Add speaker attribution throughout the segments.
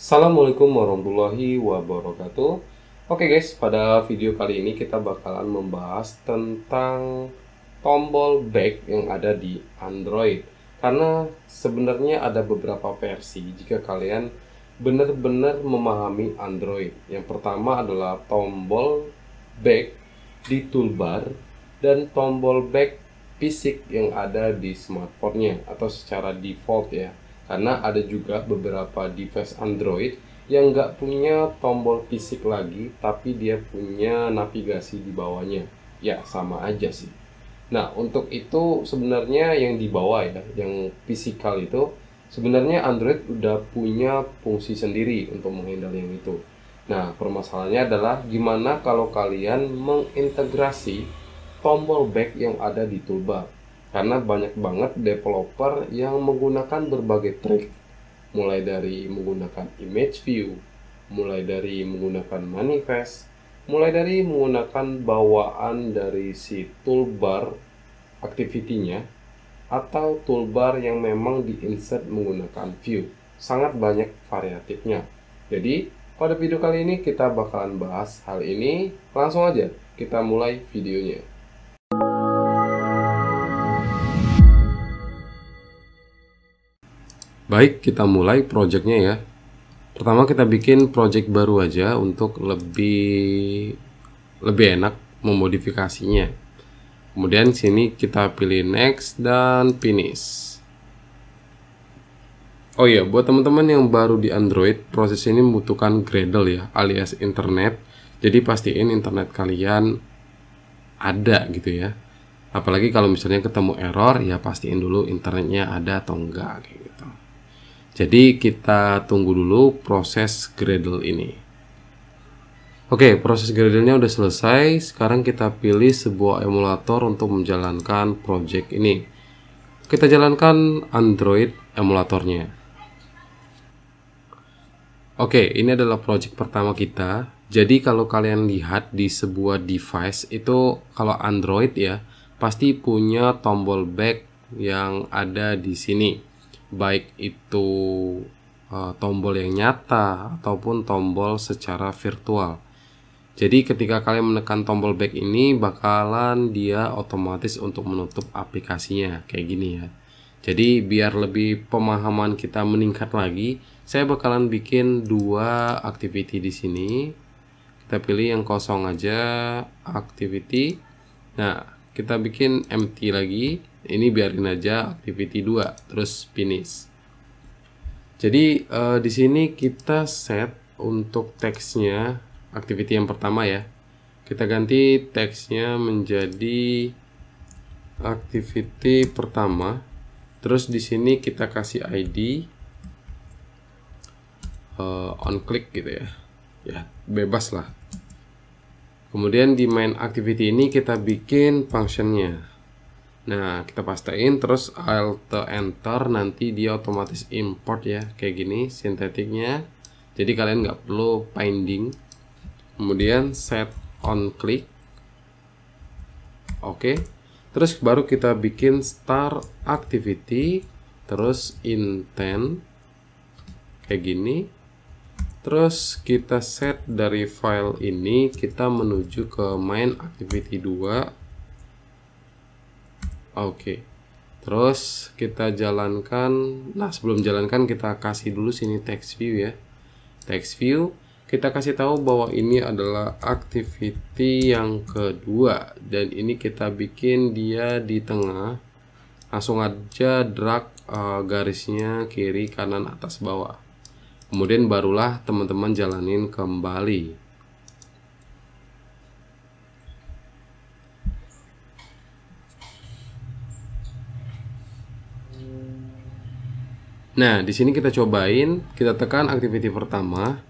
Speaker 1: Assalamualaikum warahmatullahi wabarakatuh. Oke guys, pada video kali ini kita bakalan membahas tentang tombol back yang ada di Android. Karena sebenarnya ada beberapa versi jika kalian benar-benar memahami Android. Yang pertama adalah tombol back di toolbar dan tombol back fisik yang ada di smartphone-nya atau secara default ya. Karena ada juga beberapa device Android yang nggak punya tombol fisik lagi, tapi dia punya navigasi di bawahnya. Ya, sama aja sih. Nah, untuk itu sebenarnya yang di bawah ya, yang fisikal itu, sebenarnya Android udah punya fungsi sendiri untuk menghandle yang itu. Nah, permasalahannya adalah gimana kalau kalian mengintegrasi tombol back yang ada di toolbar. Karena banyak banget developer yang menggunakan berbagai trik, mulai dari menggunakan image view, mulai dari menggunakan manifest, mulai dari menggunakan bawaan dari si toolbar activity-nya, atau toolbar yang memang di-insert menggunakan view. Sangat banyak variatifnya. Jadi, pada video kali ini kita bakalan bahas hal ini. Langsung aja kita mulai videonya. Baik, kita mulai projectnya ya. Pertama kita bikin project baru aja untuk lebih enak memodifikasinya. Kemudian sini kita pilih next dan finish. Oh iya, buat teman-teman yang baru di Android, proses ini membutuhkan Gradle ya, alias internet. Jadi pastiin internet kalian ada gitu ya. Apalagi kalau misalnya ketemu error, ya pastiin dulu internetnya ada atau enggak kayak gitu. Jadi kita tunggu dulu proses Gradle ini. Oke, proses Gradle-nya udah selesai. Sekarang kita pilih sebuah emulator untuk menjalankan project ini. Kita jalankan Android emulatornya. Oke, ini adalah project pertama kita. Jadi kalau kalian lihat di sebuah device itu, kalau Android ya, pasti punya tombol back yang ada di sini. Baik itu tombol yang nyata ataupun tombol secara virtual. Jadi ketika kalian menekan tombol back ini, bakalan dia otomatis untuk menutup aplikasinya kayak gini ya. Jadi biar lebih pemahaman kita meningkat lagi, saya bakalan bikin dua activity di sini. Kita pilih yang kosong aja, activity. Nah, kita bikin empty lagi. Ini biarin aja activity 2, terus finish. Jadi di sini kita set untuk teksnya activity yang pertama ya. Kita ganti teksnya menjadi activity pertama. Terus di sini kita kasih ID on click gitu ya. Ya, bebas lah. Kemudian di main activity ini kita bikin functionnya. Nah, kita pastiin terus Alt Enter, nanti dia otomatis import ya, kayak gini sintetiknya. Jadi kalian nggak perlu binding. Kemudian set on click. Oke. Terus baru kita bikin start activity, terus intent kayak gini. Terus kita set dari file ini kita menuju ke main activity 2. Oke. Terus kita jalankan. Nah, sebelum jalankan kita kasih dulu sini text view ya. Text view kita kasih tahu bahwa ini adalah activity yang kedua dan ini kita bikin dia di tengah. Langsung aja drag garisnya kiri, kanan, atas, bawah. Kemudian barulah teman-teman jalanin kembali. Nah, di sini kita cobain, kita tekan activity pertama,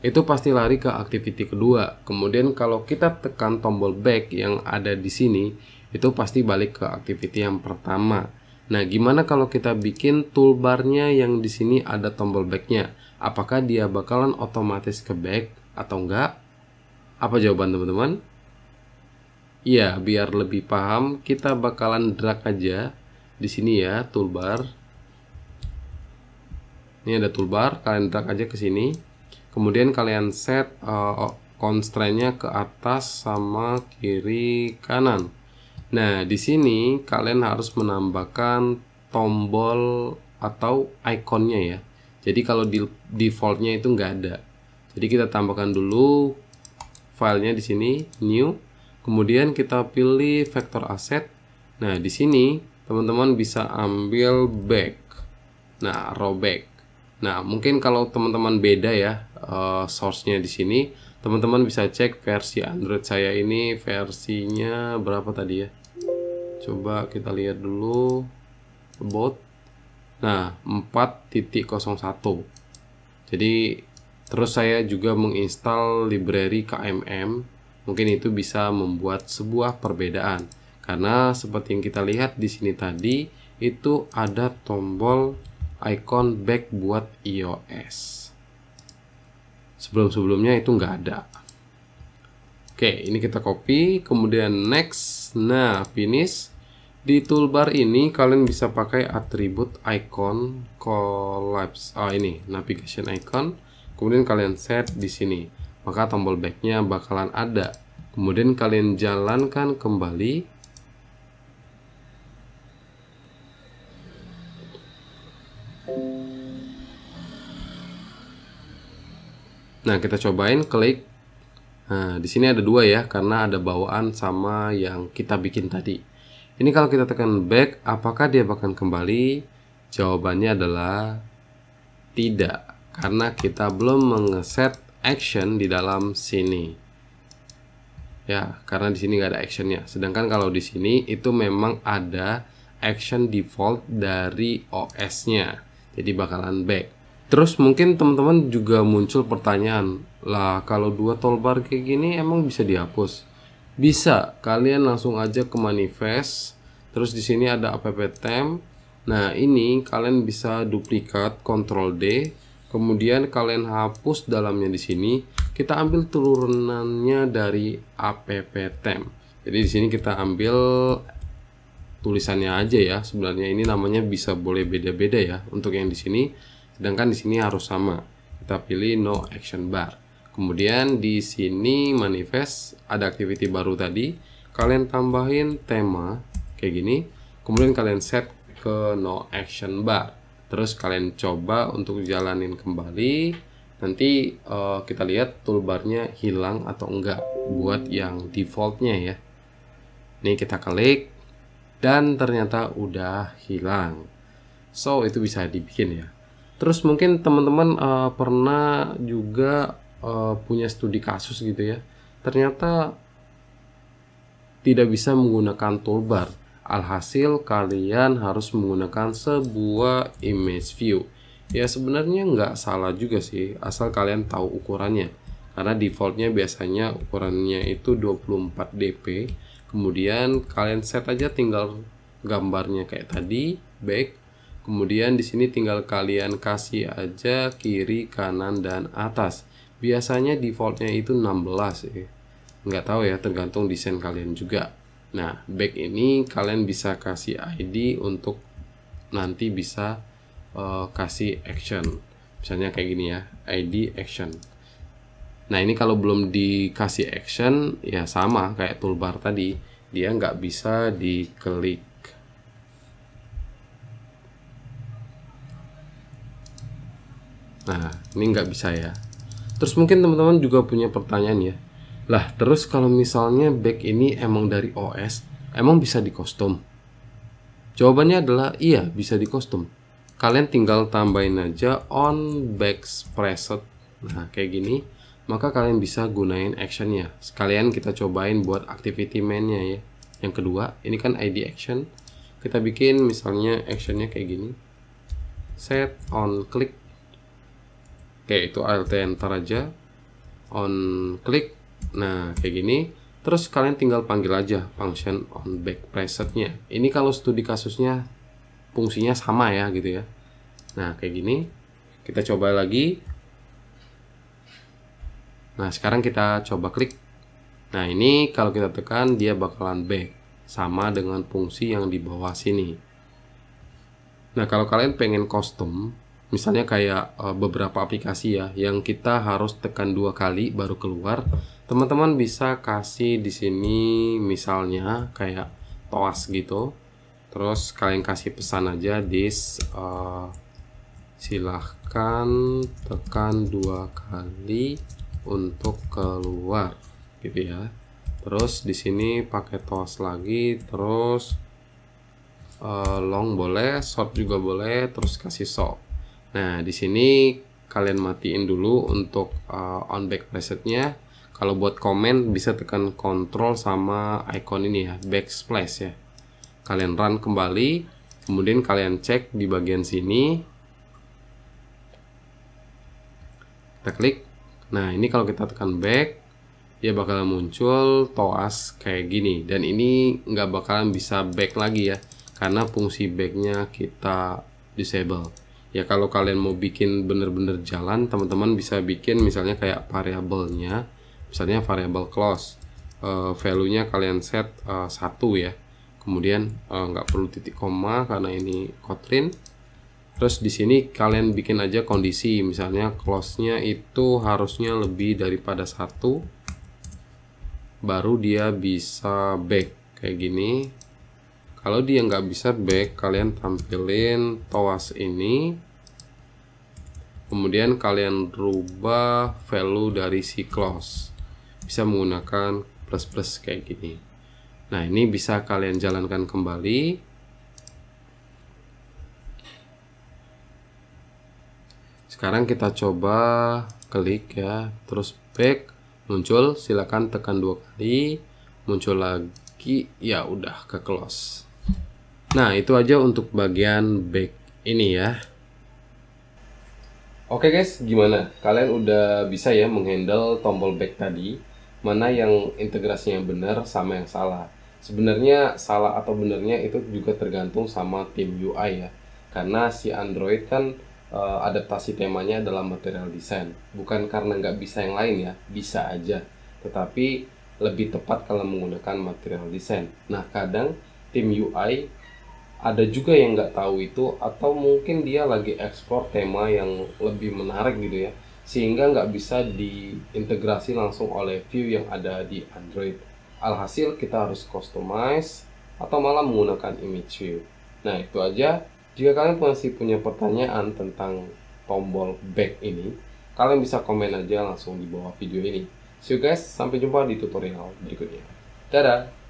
Speaker 1: itu pasti lari ke activity kedua. Kemudian kalau kita tekan tombol back yang ada di sini, itu pasti balik ke activity yang pertama. Nah, gimana kalau kita bikin toolbarnya yang di sini ada tombol backnya? Apakah dia bakalan otomatis ke back atau enggak? Apa jawaban teman-teman? Iya, biar lebih paham, kita bakalan drag aja di sini ya toolbar. Ini ada toolbar, kalian drag aja ke sini. Kemudian kalian set constraint-nya ke atas sama kiri kanan. Nah, di sini kalian harus menambahkan tombol atau ikonnya ya. Jadi kalau di defaultnya itu nggak ada. Jadi kita tambahkan dulu filenya di sini, new. Kemudian kita pilih vector asset. Nah, di sini teman-teman bisa ambil back. Nah, row back. Nah, mungkin kalau teman-teman beda ya source-nya di sini, teman-teman bisa cek versi Android saya ini versinya berapa tadi ya. Coba kita lihat dulu about. Nah, 4.01. Jadi terus saya juga menginstal library KMM. Mungkin itu bisa membuat sebuah perbedaan. Karena seperti yang kita lihat di sini tadi, itu ada tombol icon back buat iOS. Sebelum-sebelumnya itu nggak ada. Oke, ini kita copy, kemudian next. Nah, finish. Di toolbar ini kalian bisa pakai atribut icon collapse. Ini navigation icon. Kemudian kalian set di sini. Maka tombol backnya bakalan ada. Kemudian kalian jalankan kembali. Nah, kita cobain klik. Nah, di sini ada dua ya, karena ada bawaan sama yang kita bikin tadi. Ini kalau kita tekan back, apakah dia bakal kembali? Jawabannya adalah tidak, karena kita belum mengeset action di dalam sini. Ya, karena di sini nggak ada actionnya. Sedangkan kalau di sini itu memang ada action default dari OS-nya. Jadi bakalan back. Terus mungkin teman-teman juga muncul pertanyaan, lah kalau dua toolbar kayak gini emang bisa dihapus? Bisa, kalian langsung aja ke manifest, terus di sini ada app-temp. Nah, ini kalian bisa duplikat Ctrl D, kemudian kalian hapus dalamnya di sini. Kita ambil turunannya dari app-temp. Jadi di sini kita ambil tulisannya aja ya. Sebenarnya ini namanya bisa boleh beda-beda ya untuk yang di sini. Sedangkan di sini harus sama. Kita pilih no action bar. Kemudian di sini manifest ada activity baru tadi. Kalian tambahin tema kayak gini. Kemudian kalian set ke no action bar. Terus kalian coba untuk jalanin kembali. Nanti kita lihat toolbarnya hilang atau enggak buat yang defaultnya ya. Ini kita klik dan ternyata udah hilang. So itu bisa dibikin ya. Terus mungkin teman-teman pernah juga punya studi kasus gitu ya. Ternyata tidak bisa menggunakan toolbar. Alhasil kalian harus menggunakan sebuah image view. Ya sebenarnya nggak salah juga sih, asal kalian tahu ukurannya. Karena defaultnya biasanya ukurannya itu 24 dp. Kemudian kalian set aja tinggal gambarnya kayak tadi, back. Kemudian di sini tinggal kalian kasih aja kiri, kanan, dan atas. Biasanya defaultnya itu 16 ya. Nggak tahu ya, tergantung desain kalian juga. Nah, back ini kalian bisa kasih ID untuk nanti bisa kasih action. Misalnya kayak gini ya, ID action. Nah, ini kalau belum dikasih action ya sama kayak toolbar tadi, dia nggak bisa diklik. Nah, ini nggak bisa ya. Terus mungkin teman-teman juga punya pertanyaan ya. Lah, terus kalau misalnya back ini emang dari OS, emang bisa di custom? Jawabannya adalah iya, bisa di custom. Kalian tinggal tambahin aja on back preset. Nah, kayak gini. Maka kalian bisa gunain actionnya. Sekalian kita cobain buat activity main-nya ya. Yang kedua, ini kan ID action. Kita bikin misalnya actionnya kayak gini. Set on click. Oke, itu alt enter aja. On click. Nah, kayak gini. Terus kalian tinggal panggil aja function on back presetnya. Ini kalau studi kasusnya fungsinya sama ya gitu ya. Nah, kayak gini. Kita coba lagi. Nah, sekarang kita coba klik. Nah, ini kalau kita tekan dia bakalan back. Sama dengan fungsi yang di bawah sini. Nah, kalau kalian pengen custom, Misalnya kayak beberapa aplikasi ya yang kita harus tekan 2 kali baru keluar. Teman-teman bisa kasih di sini misalnya kayak toas gitu. Terus kalian kasih pesan aja this silahkan tekan 2 kali untuk keluar gitu ya. Terus di sini pakai toas lagi, terus long boleh, short juga boleh, terus kasih show. Nah di sini kalian matiin dulu untuk on back presetnya. Kalau buat komen bisa tekan Ctrl sama icon ini ya, backsplash ya. Kalian run kembali, kemudian kalian cek di bagian sini. Kita klik. Nah ini kalau kita tekan back, dia bakalan muncul toas kayak gini. Dan ini nggak bakalan bisa back lagi ya, karena fungsi backnya kita disable. Ya kalau kalian mau bikin bener-bener jalan, teman-teman bisa bikin misalnya kayak variabelnya, misalnya variabel close, value-nya kalian set 1 ya. Kemudian nggak perlu titik koma karena ini Kotlin. Terus di sini kalian bikin aja kondisi, misalnya close-nya itu harusnya lebih daripada 1, baru dia bisa back kayak gini. Kalau dia nggak bisa back, kalian tampilin toas ini, kemudian kalian rubah value dari si close, bisa menggunakan plus kayak gini. Nah ini bisa kalian jalankan kembali. Sekarang kita coba klik ya, terus back muncul, silakan tekan 2 kali, muncul lagi, ya udah ke close. Nah itu aja untuk bagian back ini ya. Oke guys, gimana? Kalian udah bisa ya menghandle tombol back tadi? Mana yang integrasinya benar sama yang salah? Sebenarnya salah atau benarnya itu juga tergantung sama tim UI ya. Karena si Android kan adaptasi temanya adalah material design, bukan karena nggak bisa yang lain ya, bisa aja, tetapi lebih tepat kalau menggunakan material design. Nah kadang tim UI ada juga yang nggak tahu itu, atau mungkin dia lagi ekspor tema yang lebih menarik gitu ya, sehingga nggak bisa diintegrasi langsung oleh view yang ada di Android. Alhasil kita harus customize atau malah menggunakan image view. Nah itu aja. Jika kalian masih punya pertanyaan tentang tombol back ini, kalian bisa komen aja langsung di bawah video ini. See you guys, sampai jumpa di tutorial berikutnya. Dadah!